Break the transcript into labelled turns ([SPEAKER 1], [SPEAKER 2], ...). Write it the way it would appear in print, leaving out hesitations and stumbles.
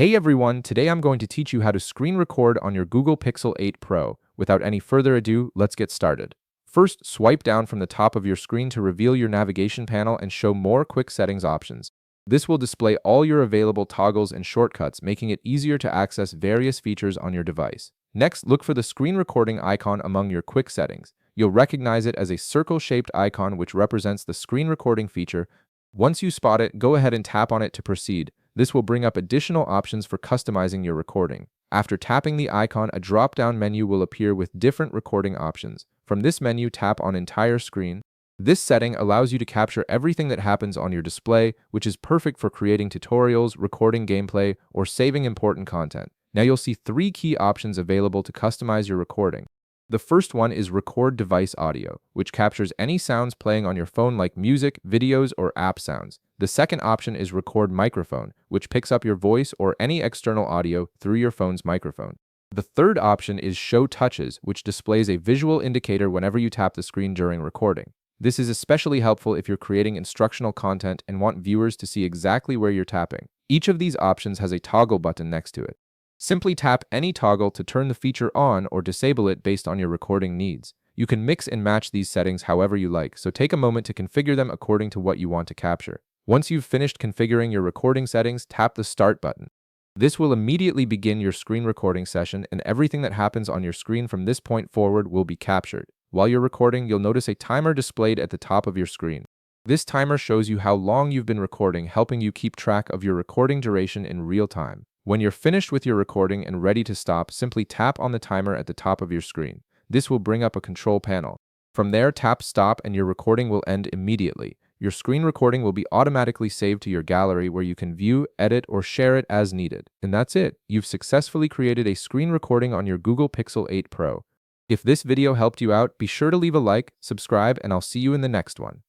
[SPEAKER 1] Hey everyone, today I'm going to teach you how to screen record on your Google Pixel 8 Pro. Without any further ado, let's get started. First, swipe down from the top of your screen to reveal your navigation panel and show more quick settings options. This will display all your available toggles and shortcuts, making it easier to access various features on your device. Next, look for the screen recording icon among your quick settings. You'll recognize it as a circle-shaped icon which represents the screen recording feature. Once you spot it, go ahead and tap on it to proceed. This will bring up additional options for customizing your recording. After tapping the icon, a drop-down menu will appear with different recording options. From this menu, tap on Entire Screen. This setting allows you to capture everything that happens on your display, which is perfect for creating tutorials, recording gameplay, or saving important content. Now you'll see three key options available to customize your recording. The first one is Record Device Audio, which captures any sounds playing on your phone like music, videos, or app sounds. The second option is Record Microphone, which picks up your voice or any external audio through your phone's microphone. The third option is Show Touches, which displays a visual indicator whenever you tap the screen during recording. This is especially helpful if you're creating instructional content and want viewers to see exactly where you're tapping. Each of these options has a toggle button next to it. Simply tap any toggle to turn the feature on or disable it based on your recording needs. You can mix and match these settings however you like, so take a moment to configure them according to what you want to capture. Once you've finished configuring your recording settings, tap the Start button. This will immediately begin your screen recording session, and everything that happens on your screen from this point forward will be captured. While you're recording, you'll notice a timer displayed at the top of your screen. This timer shows you how long you've been recording, helping you keep track of your recording duration in real time. When you're finished with your recording and ready to stop, simply tap on the timer at the top of your screen. This will bring up a control panel. From there, tap Stop and your recording will end immediately. Your screen recording will be automatically saved to your gallery where you can view, edit, or share it as needed. And that's it. You've successfully created a screen recording on your Google Pixel 8 Pro. If this video helped you out, be sure to leave a like, subscribe, and I'll see you in the next one.